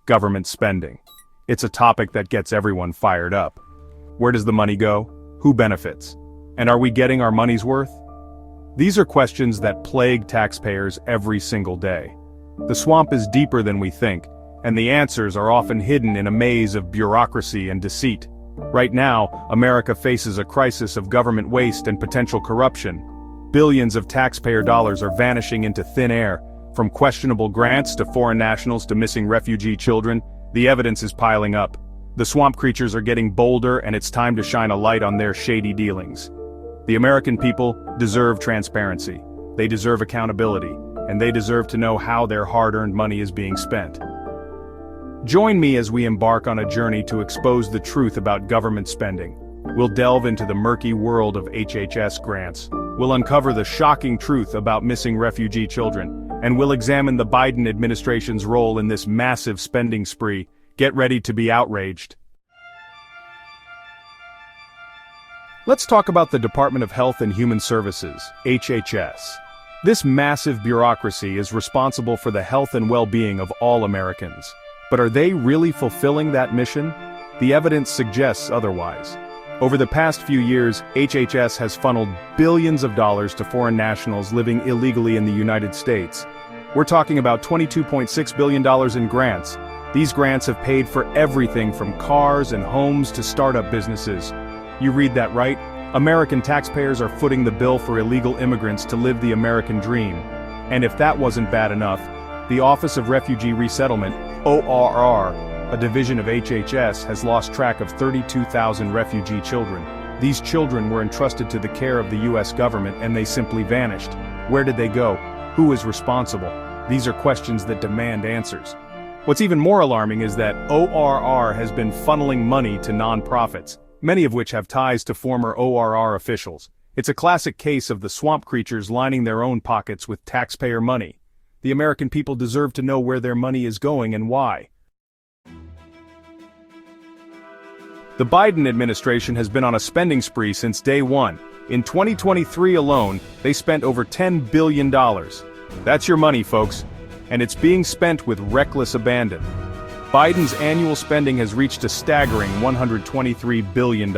government spending. It's a topic that gets everyone fired up. Where does the money go? Who benefits? And are we getting our money's worth? These are questions that plague taxpayers every single day. The swamp is deeper than we think, and the answers are often hidden in a maze of bureaucracy and deceit. Right now, America faces a crisis of government waste and potential corruption. Billions of taxpayer dollars are vanishing into thin air. From questionable grants to foreign nationals to missing refugee children, the evidence is piling up. The swamp creatures are getting bolder, and it's time to shine a light on their shady dealings. The American people deserve transparency. They deserve accountability, and they deserve to know how their hard-earned money is being spent. Join me as we embark on a journey to expose the truth about government spending. We'll delve into the murky world of HHS grants. We'll uncover the shocking truth about missing refugee children, and we'll examine the Biden administration's role in this massive spending spree. Get ready to be outraged. Let's talk about the Department of Health and Human Services, HHS. This massive bureaucracy is responsible for the health and well-being of all Americans. But are they really fulfilling that mission? The evidence suggests otherwise. Over the past few years, HHS has funneled billions of dollars to foreign nationals living illegally in the United States. We're talking about $22.6 billion in grants. These grants have paid for everything from cars and homes to startup businesses. You read that right? American taxpayers are footing the bill for illegal immigrants to live the American dream. And if that wasn't bad enough, the Office of Refugee Resettlement, ORR, a division of HHS, has lost track of 32,000 refugee children. These children were entrusted to the care of the U.S. government, and they simply vanished. Where did they go? Who is responsible? These are questions that demand answers. What's even more alarming is that ORR has been funneling money to nonprofits, many of which have ties to former ORR officials. It's a classic case of the swamp creatures lining their own pockets with taxpayer money. The American people deserve to know where their money is going and why. The Biden administration has been on a spending spree since day one. In 2023 alone, they spent over $10 billion. That's your money, folks. And it's being spent with reckless abandon. Biden's annual spending has reached a staggering $123 billion.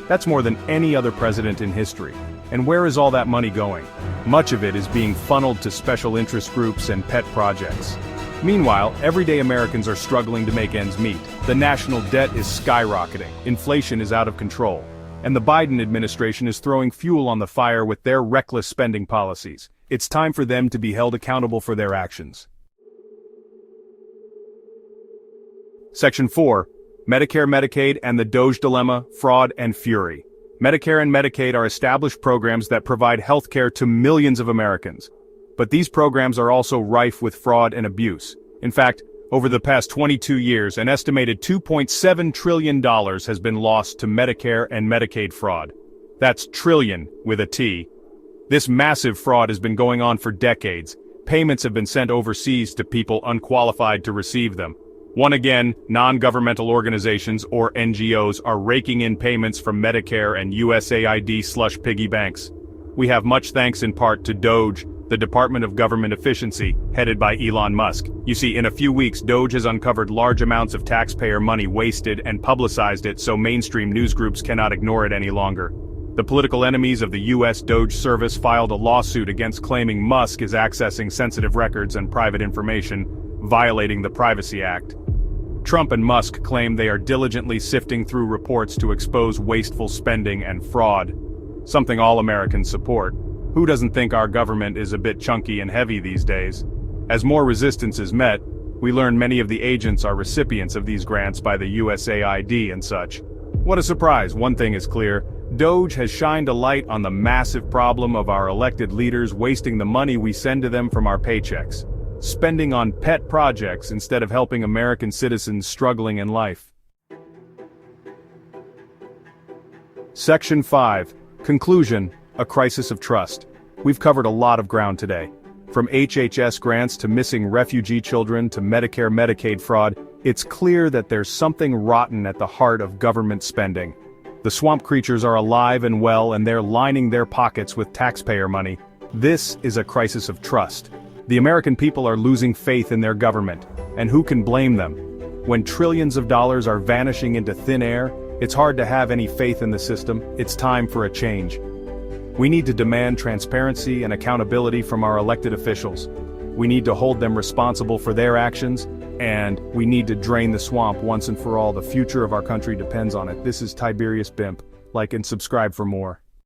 That's more than any other president in history. And where is all that money going? Much of it is being funneled to special interest groups and pet projects. Meanwhile, everyday Americans are struggling to make ends meet. The national debt is skyrocketing, inflation is out of control, and the Biden administration is throwing fuel on the fire with their reckless spending policies. It's time for them to be held accountable for their actions. Section 4. Medicare, Medicaid, and the DOGE dilemma, fraud and fury. Medicare and Medicaid are established programs that provide health care to millions of Americans. But these programs are also rife with fraud and abuse. In fact, over the past 22 years, an estimated $2.7 trillion has been lost to Medicare and Medicaid fraud. That's trillion with a T. This massive fraud has been going on for decades. Payments have been sent overseas to people unqualified to receive them. Once again, non-governmental organizations, or NGOs, are raking in payments from Medicare and USAID/piggy banks. We have much thanks in part to DOGE, the Department of Government Efficiency, headed by Elon Musk. You see, in a few weeks, DOGE has uncovered large amounts of taxpayer money wasted and publicized it so mainstream news groups cannot ignore it any longer. The political enemies of the U.S. DOGE service filed a lawsuit against claiming Musk is accessing sensitive records and private information, violating the Privacy Act. Trump and Musk claim they are diligently sifting through reports to expose wasteful spending and fraud, something all Americans support. Who doesn't think our government is a bit chunky and heavy these days? As more resistance is met, we learn many of the agents are recipients of these grants by the USAID and such. What a surprise, one thing is clear. DOGE has shined a light on the massive problem of our elected leaders wasting the money we send to them from our paychecks, spending on pet projects instead of helping American citizens struggling in life. Section 5. Conclusion. A crisis of trust. We've covered a lot of ground today. From HHS grants to missing refugee children to Medicare/Medicaid fraud, it's clear that there's something rotten at the heart of government spending. The swamp creatures are alive and well, and they're lining their pockets with taxpayer money. This is a crisis of trust. The American people are losing faith in their government, and who can blame them? When trillions of dollars are vanishing into thin air, it's hard to have any faith in the system. It's time for a change. We need to demand transparency and accountability from our elected officials. We need to hold them responsible for their actions, and we need to drain the swamp once and for all. The future of our country depends on it. This is Tiberius Bimp. Like and subscribe for more.